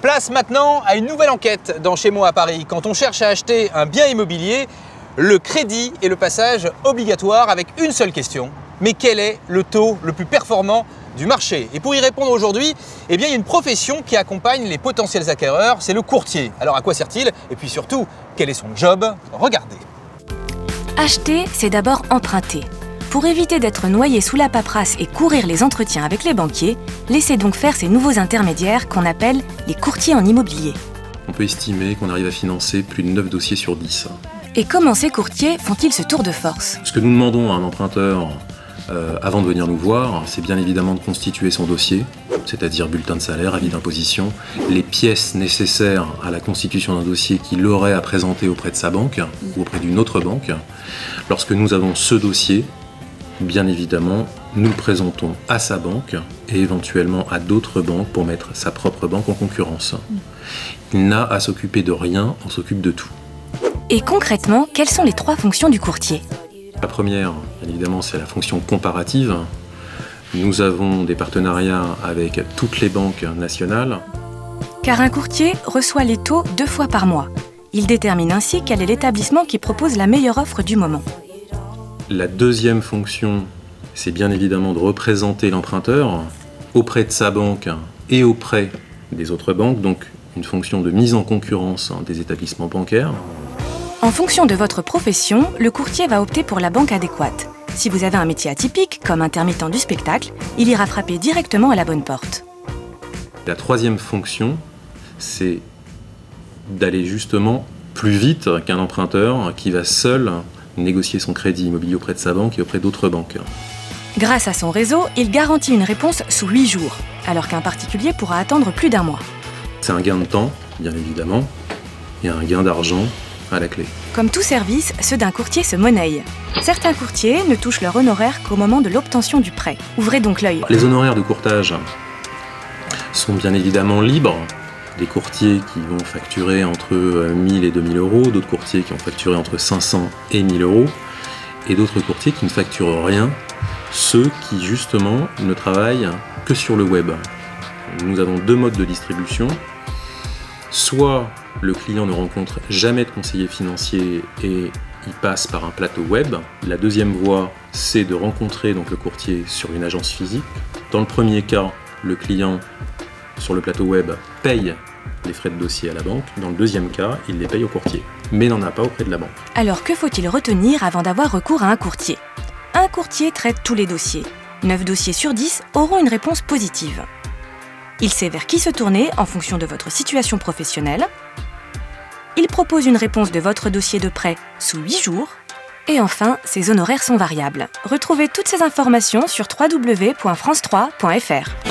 Place maintenant à une nouvelle enquête dans Chez moi à Paris. Quand on cherche à acheter un bien immobilier, le crédit est le passage obligatoire avec une seule question. Mais quel est le taux le plus performant du marché? Et pour y répondre aujourd'hui, eh bien, il y a une profession qui accompagne les potentiels acquéreurs, c'est le courtier. Alors à quoi sert-il? Et puis surtout, quel est son job? Regardez. Acheter, c'est d'abord emprunter. Pour éviter d'être noyé sous la paperasse et courir les entretiens avec les banquiers, laissez donc faire ces nouveaux intermédiaires qu'on appelle les courtiers en immobilier. On peut estimer qu'on arrive à financer plus de 9 dossiers sur 10. Et comment ces courtiers font-ils ce tour de force? Ce que nous demandons à un emprunteur avant de venir nous voir, c'est bien évidemment de constituer son dossier, c'est-à-dire bulletin de salaire, avis d'imposition, les pièces nécessaires à la constitution d'un dossier qu'il aurait à présenter auprès de sa banque ou auprès d'une autre banque. Lorsque nous avons ce dossier, bien évidemment, nous le présentons à sa banque et éventuellement à d'autres banques pour mettre sa propre banque en concurrence. Il n'a à s'occuper de rien, on s'occupe de tout. Et concrètement, quelles sont les 3 fonctions du courtier? La première, bien évidemment, c'est la fonction comparative. Nous avons des partenariats avec toutes les banques nationales. Car un courtier reçoit les taux 2 fois par mois. Il détermine ainsi quel est l'établissement qui propose la meilleure offre du moment. La deuxième fonction, c'est bien évidemment de représenter l'emprunteur auprès de sa banque et auprès des autres banques, donc une fonction de mise en concurrence des établissements bancaires. En fonction de votre profession, le courtier va opter pour la banque adéquate. Si vous avez un métier atypique, comme intermittent du spectacle, il ira frapper directement à la bonne porte. La troisième fonction, c'est d'aller justement plus vite qu'un emprunteur qui va seul négocier son crédit immobilier auprès de sa banque et auprès d'autres banques. Grâce à son réseau, il garantit une réponse sous 8 jours, alors qu'un particulier pourra attendre plus d'1 mois. C'est un gain de temps, bien évidemment, et un gain d'argent à la clé. Comme tout service, ceux d'un courtier se monnaient. Certains courtiers ne touchent leur honoraire qu'au moment de l'obtention du prêt. Ouvrez donc l'œil. Les honoraires de courtage sont bien évidemment libres. Des courtiers qui vont facturer entre 1000 et 2000 euros, d'autres courtiers qui vont facturer entre 500 et 1000 euros, et d'autres courtiers qui ne facturent rien, ceux qui justement ne travaillent que sur le web. Nous avons 2 modes de distribution. Soit le client ne rencontre jamais de conseiller financier et il passe par un plateau web. La deuxième voie, c'est de rencontrer donc le courtier sur une agence physique. Dans le premier cas, le client sur le plateau web paye les frais de dossier à la banque. Dans le deuxième cas, il les paye au courtier, mais n'en a pas auprès de la banque. Alors que faut-il retenir avant d'avoir recours à un courtier? Un courtier traite tous les dossiers. 9 dossiers sur 10 auront une réponse positive. Il sait vers qui se tourner en fonction de votre situation professionnelle. Il propose une réponse de votre dossier de prêt sous 8 jours. Et enfin, ses honoraires sont variables. Retrouvez toutes ces informations sur www.france3.fr.